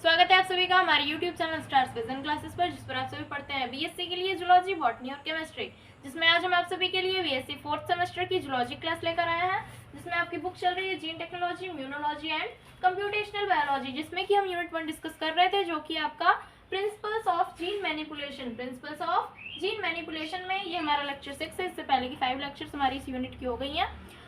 स्वागत है आप सभी का हमारे YouTube channel stars vision classes पर, जिस पर आप सभी पढ़ते हैं बीएससी के लिए जूलॉजी, बॉटनी और केमिस्ट्री, जिसमें आज हम आप सभी के लिए बीएससी 4th सेमेस्टर की जूलॉजी क्लास लेकर आए हैं, जिसमें आपकी बुक चल रही है gene technology, immunology and computational biology, जिसमें कि हम यूनिट 1 डिस्कस कर रहे थे, जो कि आपका प्रिंसिपल्स ऑफ जीन मैनिपुलेशन में ये हमारा लेक्चर 6 है। इससे पहले की 5 लेक्चर्स हमारी इस यूनिट की हो गई हैं,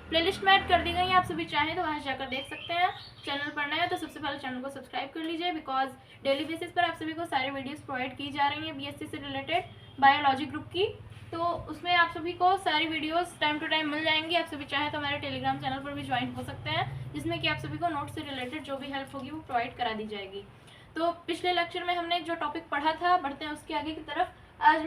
प्लेलिस्ट में ऐड कर दी गई है, आप सभी चाहें तो वहाँ जाकर देख सकते हैं। चैनल पर नए हो तो सबसे पहले चैनल को सब्सक्राइब कर लीजिए, बिकॉज डेली बेसिस पर आप सभी को सारे वीडियोस प्रोवाइड की जा रही हैं बीएससी से रिलेटेड बायोलॉजी ग्रुप की, तो उसमें आप सभी को सारी वीडियोस टाइम टू टाइम मिल जाएंगी। आप सभी चाहें तो हमारे टेलीग्राम चैनल पर भी ज्वाइन हो सकते हैं, जिसमें कि आप सभी को नोट से रिलेटेड जो भी हेल्प होगी वो प्रोवाइड करा दी जाएगी। तो पिछले लेक्चर में हमने जो टॉपिक पढ़ा था, बढ़ते हैं उसके आगे की तरफ। आज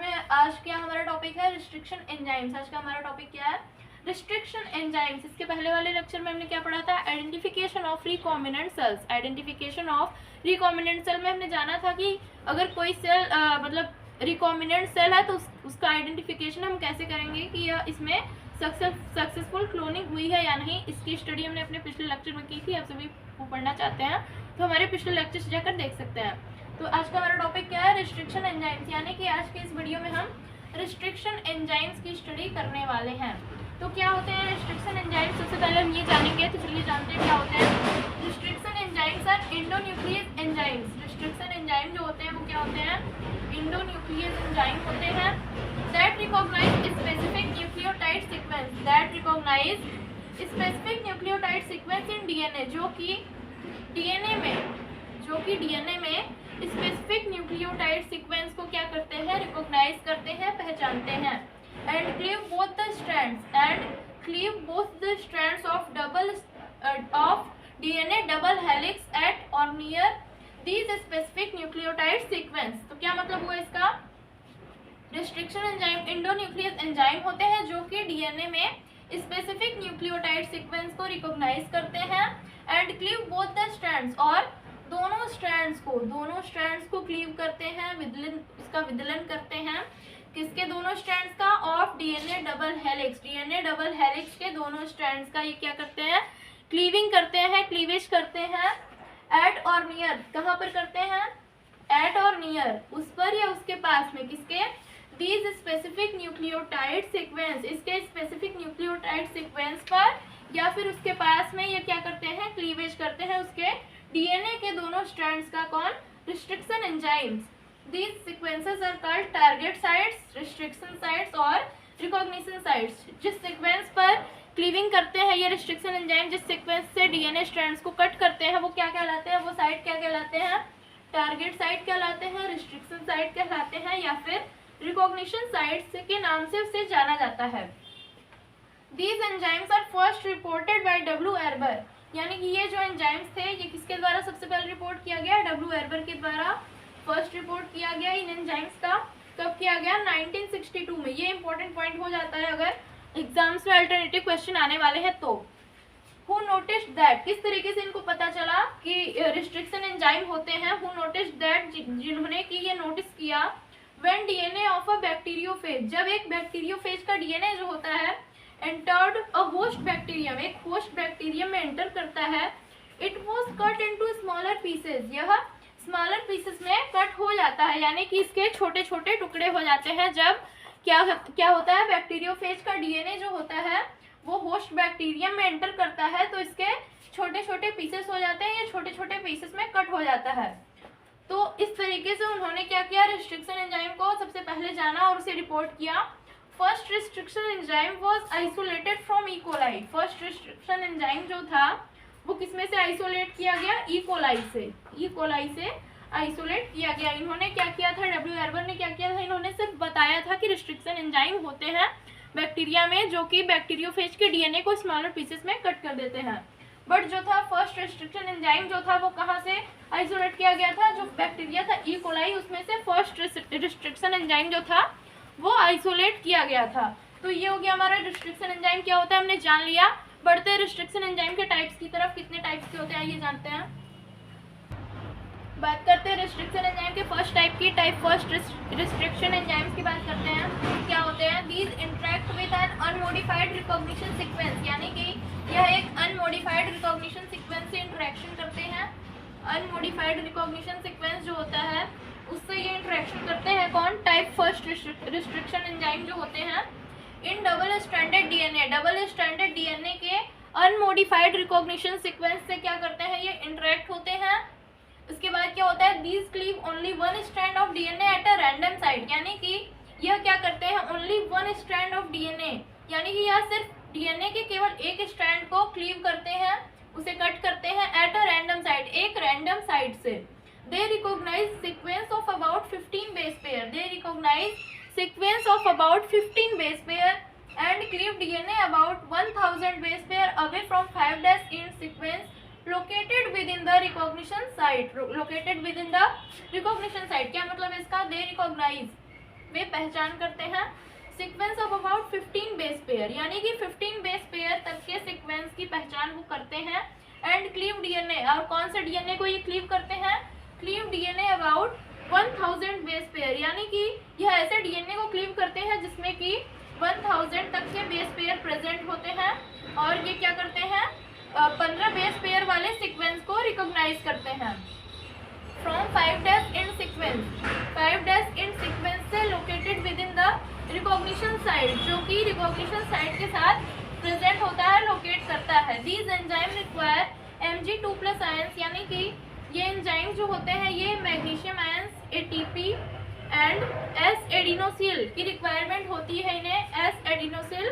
क्या हमारा टॉपिक है, रिस्ट्रिक्शन एंजाइम्स। आज का हमारा टॉपिक क्या है, रिस्ट्रिक्शन एंजाइम्स। इसके पहले वाले लेक्चर में हमने क्या पढ़ा था, identification of recombinant cells. Identification of recombinant cell में हमने जाना था कि अगर कोई सेल मतलब रिकॉम्बिनेंट सेल है तो उसका आइडेंटिफिकेशन हम कैसे करेंगे कि इसमें सक्सेसफुल क्लोनिंग हुई है या नहीं। इसकी स्टडी हमने अपने पिछले लेक्चर में की थी, आप सभी वो पढ़ना चाहते हैं तो हमारे पिछले लेक्चर से जाकर देख सकते हैं। तो आज का हमारा टॉपिक क्या है, रिस्ट्रिक्शन एंजाइम्स, यानी कि आज के इस वीडियो में हम रिस्ट्रिक्शन एंजाइम्स की स्टडी करने वाले हैं। तो क्या होते हैं रिस्ट्रिक्शन एंजाइम्स, सबसे पहले हम ये जानेंगे। तो चलिए जानते हैं क्या होते हैं। Restriction enzymes are endonuclease enzymes. Restriction enzyme जो होते हैं वो क्या होते हैं, एंडोन्यूक्लियस एंजाइम होते हैं। That recognize specific nucleotide sequence, that recognize specific nucleotide sequence in DNA, जो कि डीएनए में स्पेसिफिक न्यूक्लियोटाइड सीक्वेंस को क्या करते हैं, रिकॉग्नाइज करते हैं, पहचानते हैं। And cleave both the strands of DNA double helix at or near these specific nucleotide sequence। तो क्या मतलब हुआ इसका, रिस्ट्रिक्शन एंजाइम एंडोन्यूक्लियस एंजाइम होते हैं जो कि डीएनए में स्पेसिफिक न्यूक्लियोटाइड सीक्वेंस को रिकॉग्नाइज करते हैं। And cleave both the strands, और दोनों स्ट्रैंड्स को क्लीव करते हैं, इसका विदलन करते हैं। किसके दोनों स्ट्रैंड्स का, of DNA double helix, DNA double helix के दोनों स्ट्रैंड्स का ये क्या करते हैं, क्लीविंग करते हैं, क्लीवेज करते हैं। एट और नियर, कहाँ पर करते हैं, एट और नियर, उस पर या उसके पास में, किसके, दीज स्पेसिफिक न्यूक्लियोटाइड सीक्वेंस, इसके स्पेसिफिक न्यूक्लियोटाइड सीक्वेंस पर या फिर उसके पास में ये क्या करते हैं, क्लीवेज करते हैं उसके डीएनए के दोनों स्ट्रैंड्स का। कौन, restriction enzymes. These sequences are called target sites, restriction sites और recognition sites। जिस सीक्वेंस पर क्लीविंग करते हैं ये रिस्ट्रिक्शन एंजाइम, जिस सीक्वेंस से डीएनए स्ट्रैंड्स को कट करते हैं, वो क्या कहलाते हैं, वो साइट क्या कहलाते हैं, टारगेट साइट कहलाते हैं, रिस्ट्रिक्शन साइट कहलाते हैं, या फिर रिकॉग्निशन साइट्स के नाम से उसे जाना जाता है। These enzymes are first reported by W. Erber, यानी कि ये जो एंजाइम्स थे ये किसके द्वारा सबसे पहले रिपोर्ट किया गया, W. एर्बर के द्वारा फर्स्ट रिपोर्ट किया गया इन एंजाइम्स का। कब किया गया, 1962 में। ये इंपॉर्टेंट पॉइंट हो जाता है अगर एग्जाम्स में अल्टरनेटिव क्वेश्चन आने वाले हैं तो। हु नोटिस्ड दैट, किस तरीके से इनको पता चला कि रिस्ट्रिक्शन एंजाइम होते हैं। हु नोटिस्ड दैट, जिन्होंने कि ये नोटिस किया, when DNA of a bacteriophage, जब एक बैक्टीरियोफेज का डीएनए जो होता है एंटर्ड अ होस्ट बैक्टीरियम, एक होस्ट बैक्टीरियम में एंटर करता है, it was cut into smaller pieces, यह स्मॉलर पीसेस में कट हो जाता है, यानी कि इसके छोटे छोटे टुकड़े हो जाते हैं। जब क्या होता है, बैक्टीरियोफेज का डीएनए जो होता है वो होस्ट बैक्टीरियम में एंटर करता है तो इसके छोटे छोटे पीसेस हो जाते हैं, ये छोटे छोटे पीसेस में कट हो जाता है। तो इस तरीके से उन्होंने क्या किया, रिस्ट्रिक्शन एंजाइम को सबसे पहले जाना और उसे रिपोर्ट किया। First restriction enzyme was isolated from E coli. First restriction enzyme जो था वो किसमें से आइसोलेट किया गया, ई कोलाई से आइसोलेट किया गया। इन्होंने क्या किया था, डब्ल्यू एर्बर ने क्या किया था, इन्होंने सिर्फ बताया था कि रिस्ट्रिक्शन एंजाइम होते हैं बैक्टीरिया में जो कि बैक्टीरियोफेज के डीएनए को स्मॉलर पीसेस में कट कर देते हैं। बट जो था फर्स्ट रिस्ट्रिक्शन एंजाइम जो था वो कहाँ से आइसोलेट किया गया था, जो बैक्टीरिया था ई कोलाई, उसमें से फर्स्ट रिस्ट्रिक्शन एंजाइम जो था वो आइसोलेट किया गया था। तो ये हो गया हमारा रिस्ट्रिक्शन एंजाइम क्या होता है, हमने जान लिया। बढ़ते हैं रिस्ट्रिक्शन एंजाइम के टाइप्स की तरफ। कितने टाइप्स के होते हैं ये जानते हैं। बात करते हैं रिस्ट्रिक्शन एंजाइम के फर्स्ट टाइप की, टाइप फर्स्ट रिस्ट्रिक्शन एंजाइम्स की बात करते हैं। क्या होते हैं, these interact with an unmodified recognition sequence, यानी कि यह एक अनमोडिफाइड रिकॉग्निशन सीक्वेंस से इंटरेक्शन करते हैं। अनमोडिफाइड रिकॉग्निशन सीक्वेंस जो होता है उससे ये इंटरेक्शन करते हैं कौन, टाइप फर्स्ट रिस्ट्रिक्शन एंजाइम जो होते हैं इन डबल स्ट्रैंडेड डीएनए के अनमोडिफाइड रिकॉग्निशन सीक्वेंस से क्या करते हैं, ये इंटरेक्ट होते हैं। उसके बाद क्या होता है, these cleave only one strand of DNA at a random site, यानी कि यह क्या करते हैं, only one strand of DNA, यानी कि यह सिर्फ डीएनए के केवल एक स्ट्रैंड को क्लीव करते हैं, उसे कट करते हैं एट अ रैंडम साइट, एक रैंडम साइट से। They recognise sequence of about 15 base pair, they recognise sequence of about 15 base pair and cleave DNA about 1000 base pair away from 5' in sequence located within the recognition site, located within the recognition site। क्या मतलब इसका, they recognize, वे पहचान करते हैं sequence of about 15 base pair, यानी कि 15 base pair तक के सीक्वेंस की पहचान वो करते हैं। एंड क्लीव डीएनए, और कौन सा डीएनए को ये क्लीव करते हैं, cleave DNA about 1000 base pair, यानी कि यह ऐसे डीएनए को क्लीव करते हैं जिसमें कि 1000 तक के बेस पेयर प्रेजेंट होते हैं, और ये क्या करते हैं, 15 बेस पेयर वाले सीक्वेंस को रिकॉग्नाइज करते हैं। From 5' in sequence, 5' in sequence से located within the recognition site, जो कि रिकॉग्निशन साइट के साथ प्रेजेंट होता है, लोकेट करता है। These enzyme require Mg2+ ions, यानी कि ये एंजाइम जो होते हैं ये magnesium ions, ATP and S adenosyl की रिक्वायरमेंट होती है इन्हें, S adenosyl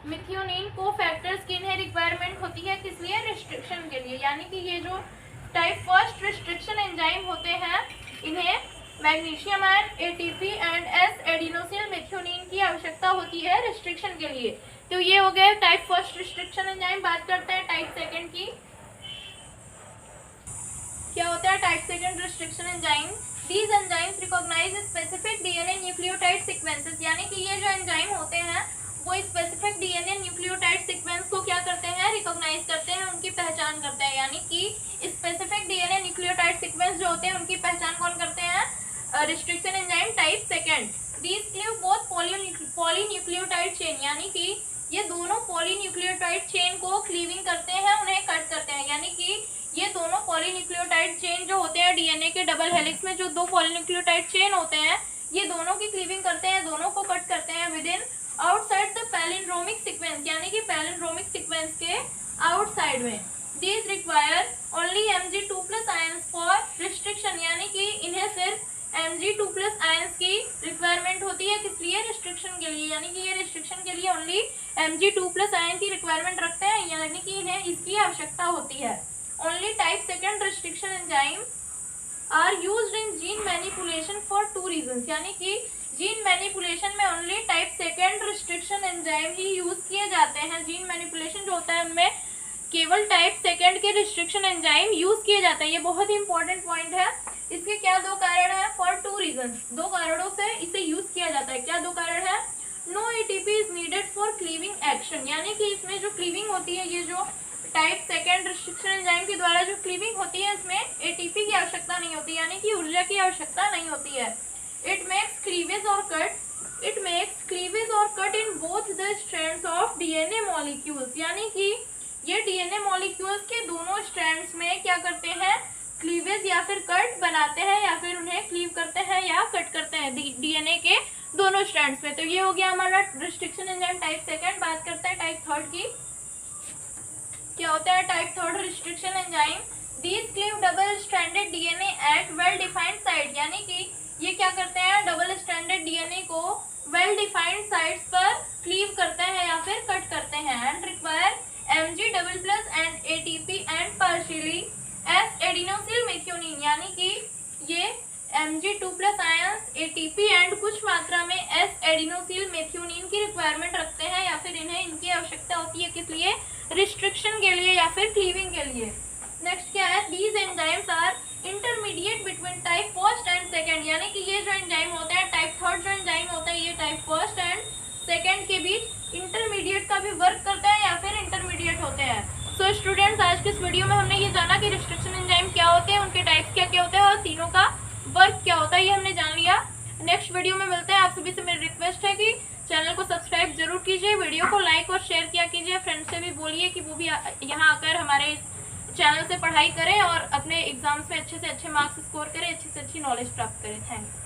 methionine cofactors की इन्हें रिक्वायरमेंट होती है, किस लिए, रिस्ट्रिक्शन के लिए। यानी कि ये जो टाइप फर्स्ट रिस्ट्रिक्शन एंजाइम होते हैं इन्हें magnesium ion, ATP and S adenosyl methionine की आवश्यकता होती है रिस्ट्रिक्शन के लिए। तो ये हो गए टाइप फर्स्ट रिस्ट्रिक्शन एंजाइम। बात करते हैं टाइप सेकेंड की। क्या होता है type second restriction enzyme, These enzymes recognize specific DNA nucleotide sequences, यानी कि ये जो एंजाइम होते हैं वो स्पेसिफिक डीएनए न्यूक्लियोटाइड सीक्वेंस को क्या करते हैं, रिकॉग्नाइज करते हैं, उनकी पहचान करते हैं। यानी कि स्पेसिफिक डीएनए न्यूक्लियोटाइड सीक्वेंस जो होते हैं उनकी पहचान कौन करते हैं, restriction enzyme type second. These cleave both polynucleotide chain, यानी कि ये दोनों पॉलीन्यूक्लियोटाइड चेन को क्लीविंग करते हैं, उन्हें कट करते हैं। यानी कि ये दोनों पॉलीन्यूक्लियोटाइड चेन जो होते हैं डीएनए के डबल हेलिक्स में जो दो पॉलीन्यूक्लियोटाइड चेन होते हैं ये दोनों की क्लीविंग करते हैं, दोनों को कट करते हैं with in outside the palindromic sequence, यानी कि पैलिंड्रोमिक सीक्वेंस के आउटसाइड में। These require only Mg2+ ions for restriction, यानी कि इन्हें सिर्फ Mg2+ आयंस की रिक्वायरमेंट होती है, किस लिए, रिस्ट्रिक्शन के लिए। यानी कि ये रिस्ट्रिक्शन के लिए ओनली Mg2+ आयन की रिक्वायरमेंट रखते हैं, यानी कि इन्हें इसकी आवश्यकता होती है। Only type second restriction enzyme are used in gene manipulation for 2 reasons, यानी कि जीन मैनिपुलेशन में only type second restriction enzyme ही यूज किए जाते हैं। जीन मैनिपुलेशन जो होता है उनमें केवल टाइप सेकेंड के रिस्ट्रिक्शन एंजाइम यूज किए जाते हैं। ये बहुत ही इंपॉर्टेंट पॉइंट है। इसके क्या दो कारण है, फॉर 2 रीजंस, दो कारणों से इसे यूज किया जाता है। क्या दो कारण है, no ATP is needed for cleaving action, यानी कि इसमें जो क्लीविंग होती है, ये जो टाइप सेकेंड रिस्ट्रिक्शन एंजाइम के द्वारा जो क्लीविंग होती है इसमें ATP की आवश्यकता नहीं होती, यानी कि ऊर्जा की आवश्यकता नहीं होती है। इट मेक्स क्लीवेज और cut in both the strands of DNA molecules, यानी कि ये डीएनए मॉलिक्यूल्स के दोनों स्ट्रैंड्स में क्या करते हैं, क्लीवेज या फिर कट बनाते हैं, या फिर उन्हें क्लीव करते हैं या कट करते हैं डीएनए के दोनों स्ट्रैंड्स में। तो ये हो गया हमारा रिस्ट्रिक्शन एंजाइम टाइप सेकेंड। बात करते हैं टाइप थर्ड की। क्या होता है type third restriction enzyme, these cleave double stranded DNA at well defined site, यानी कि ये क्या करते हैं, डबल स्ट्रैंडेड डीएनए को वेल डिफाइंड साइट्स पर क्लीव करते हैं या फिर कट करते हैं। And require Mg++ and ATP and partially S adenosyl methionine, यानी कि ये Mg2+ आयंस, ATP एंड कुछ मात्रा में एस एडिनोसिल मेथियोनिन की रिक्वायरमेंट रखते हैं, या फिर इन्हें इनकी आवश्यकता होती है किस लिए, रिस्ट्रिक्शन के लिए या फिर क्लीविंग के लिए। नेक्स्ट क्या है, these enzymes are intermediate between type first and second, यानी कि ये जो एंजाइम होते हैं टाइप थर्ड जो एंजाइम होता है ये टाइप फर्स्ट एंड सेकेंड के बीच इंटरमीडिएट का भी वर्क करते हैं या फिर इंटरमीडिएट होते हैं। सो स्टूडेंट्स, आज के इस वीडियो में हमने ये जाना कि रिस्ट्रिक्शन एंजाइम क्या होते हैं, उनके टाइप्स क्या क्या होते हैं और तीनों का वर्क क्या होता है, ये हमने जान लिया। नेक्स्ट वीडियो में मिलते हैं। आप सभी से मेरी रिक्वेस्ट है कि चैनल को सब्सक्राइब जरूर कीजिए, वीडियो को लाइक और शेयर किया कीजिए, फ्रेंड्स से भी बोलिए कि वो भी यहाँ आकर हमारे इस चैनल से पढ़ाई करें और अपने एग्जाम्स में अच्छे से अच्छे मार्क्स स्कोर करें, अच्छी से अच्छी नॉलेज प्राप्त करें। थैंक्स।